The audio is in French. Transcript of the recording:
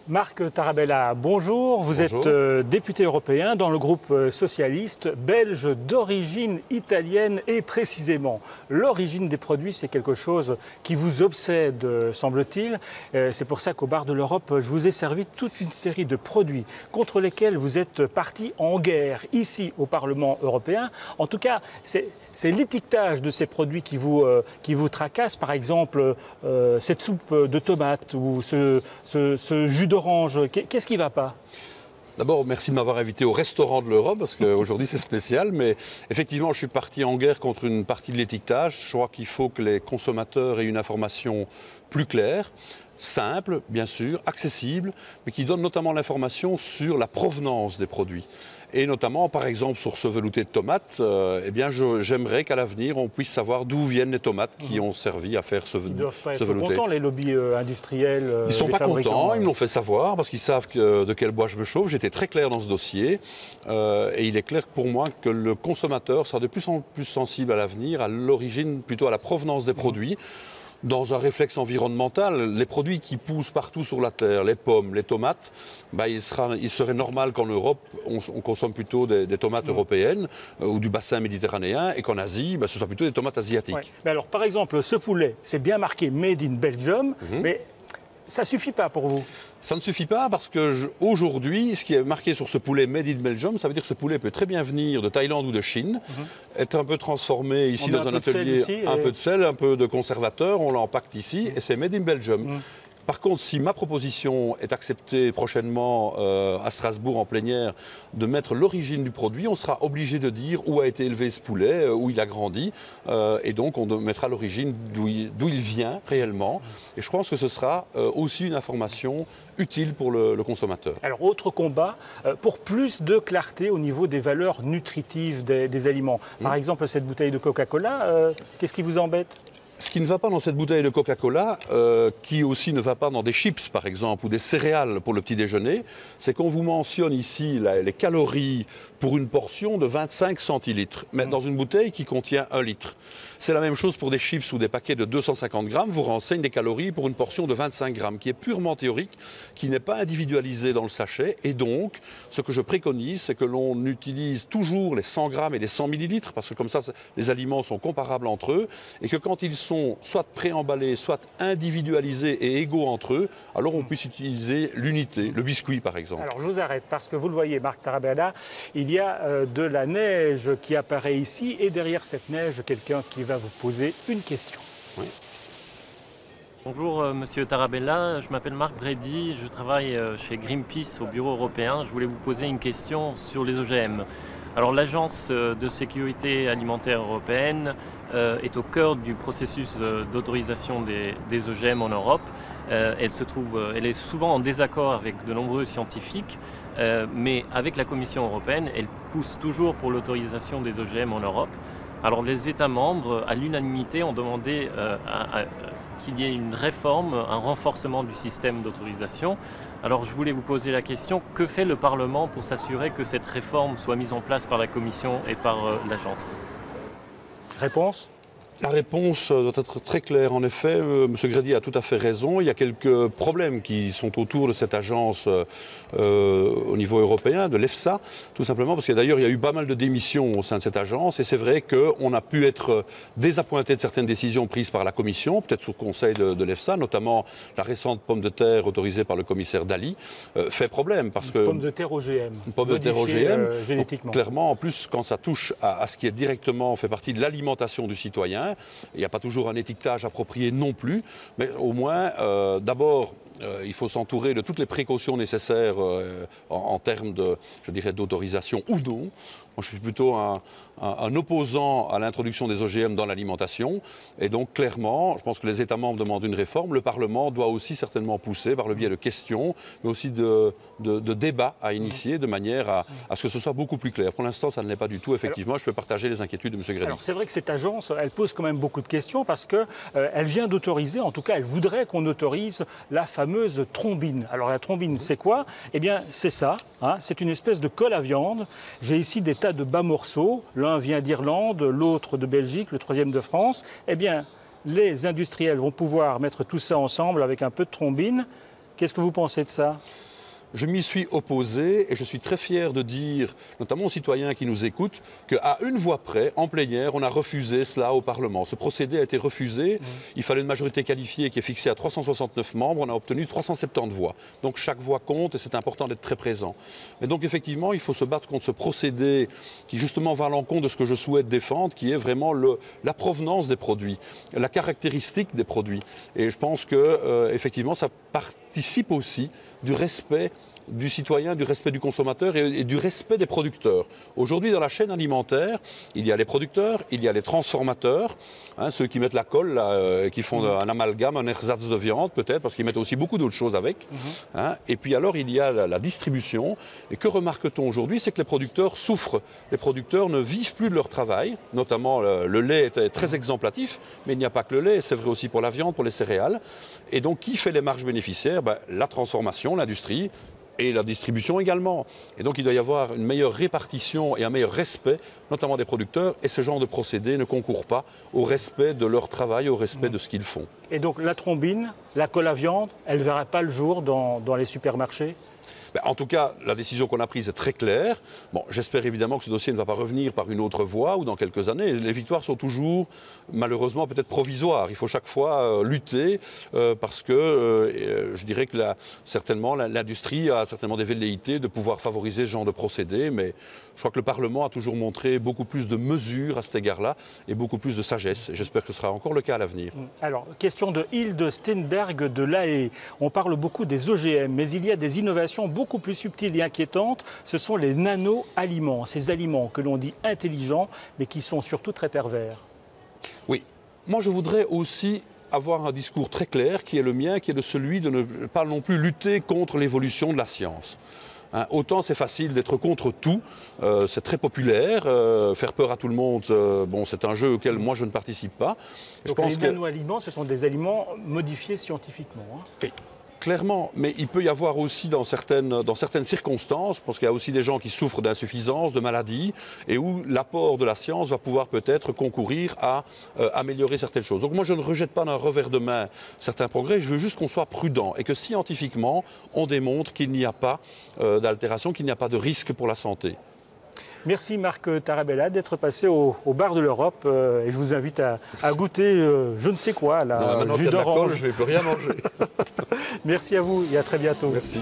Marc Tarabella, bonjour. Vous Bonjour. êtes député européen dans le groupe socialiste belge d'origine italienne et précisément l'origine des produits, c'est quelque chose qui vous obsède, semble-t-il. C'est pour ça qu'au bar de l'Europe, je vous ai servi toute une série de produits contre lesquels vous êtes partis en guerre ici au Parlement européen. En tout cas, c'est l'étiquetage de ces produits qui vous tracasse. Par exemple, cette soupe de tomates ou ce jus d'orange. Qu'est-ce qui ne va pas ? D'abord, merci de m'avoir invité au restaurant de l'Europe, parce qu'aujourd'hui c'est spécial, mais effectivement je suis parti en guerre contre une partie de l'étiquetage. Je crois qu'il faut que les consommateurs aient une information plus claire, simple, bien sûr, accessible, mais qui donne notamment l'information sur la provenance des produits. Et notamment, par exemple, sur ce velouté de tomates, eh bien, j'aimerais qu'à l'avenir, on puisse savoir d'où viennent les tomates qui ont servi à faire ce velouté. Ils ne doivent pas être contents, les lobbies industriels, ils ne sont pas contents, ils me l'ont fait savoir, parce qu'ils savent de quel bois je me chauffe. J'étais très clair dans ce dossier. Et il est clair pour moi que le consommateur sera de plus en plus sensible à l'avenir, à l'origine, plutôt à la provenance des produits. Dans un réflexe environnemental, les produits qui poussent partout sur la terre, les pommes, les tomates, il serait normal qu'en Europe, on consomme plutôt des tomates européennes ou du bassin méditerranéen et qu'en Asie, ce soit plutôt des tomates asiatiques. Ouais. Mais alors, par exemple, ce poulet, c'est bien marqué Made in Belgium, mais ça ne suffit pas pour vous? Ça ne suffit pas parce qu'aujourd'hui, ce qui est marqué sur ce poulet Made in Belgium, ça veut dire que ce poulet peut très bien venir de Thaïlande ou de Chine, être un peu transformé ici dans un atelier, un peu de sel, un peu de conservateur, on l'empacte ici et c'est Made in Belgium. Par contre, si ma proposition est acceptée prochainement à Strasbourg en plénière de mettre l'origine du produit, on sera obligé de dire où a été élevé ce poulet, où il a grandi, et donc on mettra l'origine d'où il vient réellement. Et je pense que ce sera aussi une information utile pour le consommateur. Alors, autre combat, pour plus de clarté au niveau des valeurs nutritives des aliments. Par exemple, cette bouteille de Coca-Cola, qu'est-ce qui vous embête ? Ce qui ne va pas dans cette bouteille de Coca-Cola, qui aussi ne va pas dans des chips par exemple ou des céréales pour le petit déjeuner, c'est qu'on vous mentionne ici les calories pour une portion de 25 centilitres, mais dans une bouteille qui contient 1 litre. C'est la même chose pour des chips ou des paquets de 250 grammes, vous renseigne des calories pour une portion de 25 grammes, qui est purement théorique, qui n'est pas individualisée dans le sachet. Et donc, ce que je préconise, c'est que l'on utilise toujours les 100 grammes et les 100 millilitres, parce que comme ça, les aliments sont comparables entre eux, et que quand ils sont soit préemballés, soit individualisés et égaux entre eux, alors on puisse utiliser l'unité, le biscuit par exemple. Alors je vous arrête parce que vous le voyez, Marc Tarabella, il y a de la neige qui apparaît ici et derrière cette neige, quelqu'un qui va vous poser une question. Oui. Bonjour Monsieur Tarabella, je m'appelle Marc Brady, je travaille chez Greenpeace au bureau européen. Je voulais vous poser une question sur les OGM. Alors l'Agence de sécurité alimentaire européenne est au cœur du processus d'autorisation des OGM en Europe. Elle est souvent en désaccord avec de nombreux scientifiques, mais avec la Commission européenne, elle pousse toujours pour l'autorisation des OGM en Europe. Alors les États membres, à l'unanimité, ont demandé qu'il y ait une réforme, un renforcement du système d'autorisation. Alors je voulais vous poser la question, que fait le Parlement pour s'assurer que cette réforme soit mise en place par la Commission et par l'Agence ? Réponse ? La réponse doit être très claire. En effet, M. Grady a tout à fait raison. Il y a quelques problèmes qui sont autour de cette agence au niveau européen, de l'EFSA, tout simplement parce que d'ailleurs, il y a eu pas mal de démissions au sein de cette agence. Et c'est vrai qu'on a pu être désappointé de certaines décisions prises par la Commission, peut-être sous conseil de l'EFSA, notamment la récente pomme de terre autorisée par le commissaire Dalli, fait problème. Parce que pomme de terre OGM. Une pomme de terre OGM, génétiquement. Donc, clairement, en plus, quand ça touche à ce qui est directement fait partie de l'alimentation du citoyen, il n'y a pas toujours un étiquetage approprié non plus, mais au moins, d'abord, il faut s'entourer de toutes les précautions nécessaires en termes d'autorisation ou non. Moi, je suis plutôt un opposant à l'introduction des OGM dans l'alimentation. Et donc, clairement, je pense que les États membres demandent une réforme. Le Parlement doit aussi certainement pousser par le biais de questions, mais aussi de débats à initier de manière à ce que ce soit beaucoup plus clair. Pour l'instant, ça ne l'est pas du tout. Effectivement, je peux partager les inquiétudes de M. Grady. Alors, c'est vrai que cette agence, elle pose quand même beaucoup de questions parce qu'elle vient d'autoriser, en tout cas, elle voudrait qu'on autorise la fameuse thrombine. Alors, la thrombine, c'est quoi ? Eh bien, c'est ça. C'est une espèce de colle à viande. J'ai ici des tas de bas morceaux. L'un vient d'Irlande, l'autre de Belgique, le troisième de France. Eh bien, les industriels vont pouvoir mettre tout ça ensemble avec un peu de thrombine. Et Qu'est-ce que vous pensez de ça? Je m'y suis opposé et je suis très fier de dire, notamment aux citoyens qui nous écoutent, qu'à une voix près, en plénière, on a refusé cela au Parlement. Ce procédé a été refusé. Il fallait une majorité qualifiée qui est fixée à 369 membres. On a obtenu 370 voix. Donc chaque voix compte et c'est important d'être très présent. Mais donc effectivement, il faut se battre contre ce procédé qui justement va à l'encontre de ce que je souhaite défendre, qui est vraiment la provenance des produits, la caractéristique des produits. Et je pense que effectivement, ça participe aussi du respect du citoyen, du respect du consommateur et du respect des producteurs. Aujourd'hui, dans la chaîne alimentaire, il y a les producteurs, il y a les transformateurs, ceux qui mettent la colle, là, qui font un amalgame, un ersatz de viande peut-être, parce qu'ils mettent aussi beaucoup d'autres choses avec. Et puis alors, il y a la distribution. Et que remarque-t-on aujourd'hui? C'est que les producteurs souffrent. Les producteurs ne vivent plus de leur travail, notamment le lait est très exemplatif, mais il n'y a pas que le lait, c'est vrai aussi pour la viande, pour les céréales. Et donc, qui fait les marges bénéficiaires? La transformation, l'industrie, et la distribution également. Et donc il doit y avoir une meilleure répartition et un meilleur respect, notamment des producteurs, et ce genre de procédé ne concourt pas au respect de leur travail, au respect de ce qu'ils font. Et donc la trombine, la colle à viande, elle ne verra pas le jour dans les supermarchés? En tout cas, la décision qu'on a prise est très claire. Bon, j'espère évidemment que ce dossier ne va pas revenir par une autre voie ou dans quelques années. Les victoires sont toujours, malheureusement, peut-être provisoires. Il faut chaque fois lutter parce que je dirais que certainement l'industrie a certainement des velléités de pouvoir favoriser ce genre de procédé. Mais je crois que le Parlement a toujours montré beaucoup plus de mesures à cet égard-là et beaucoup plus de sagesse. J'espère que ce sera encore le cas à l'avenir. Alors, question de Hilde Steinberg de La Haye. On parle beaucoup des OGM, mais il y a des innovations beaucoup plus subtiles et inquiétantes. Ce sont les nano-aliments, ces aliments que l'on dit intelligents, mais qui sont surtout très pervers. Oui. Moi, je voudrais aussi avoir un discours très clair, qui est le mien, qui est de celui de ne pas non plus lutter contre l'évolution de la science. Autant c'est facile d'être contre tout, c'est très populaire, faire peur à tout le monde, bon, c'est un jeu auquel moi je ne participe pas. Donc les nano-aliments, ce sont des aliments modifiés scientifiquement. Oui. Clairement, mais il peut y avoir aussi dans certaines circonstances, parce qu'il y a aussi des gens qui souffrent d'insuffisance, de maladies, et où l'apport de la science va pouvoir peut-être concourir à améliorer certaines choses. Donc moi je ne rejette pas d'un revers de main certains progrès, je veux juste qu'on soit prudent et que scientifiquement on démontre qu'il n'y a pas d'altération, qu'il n'y a pas de risque pour la santé. Merci Marc Tarabella d'être passé au bar de l'Europe et je vous invite à goûter je ne sais quoi, là, jus d'orange. Je ne vais plus rien manger. Merci à vous et à très bientôt. Merci.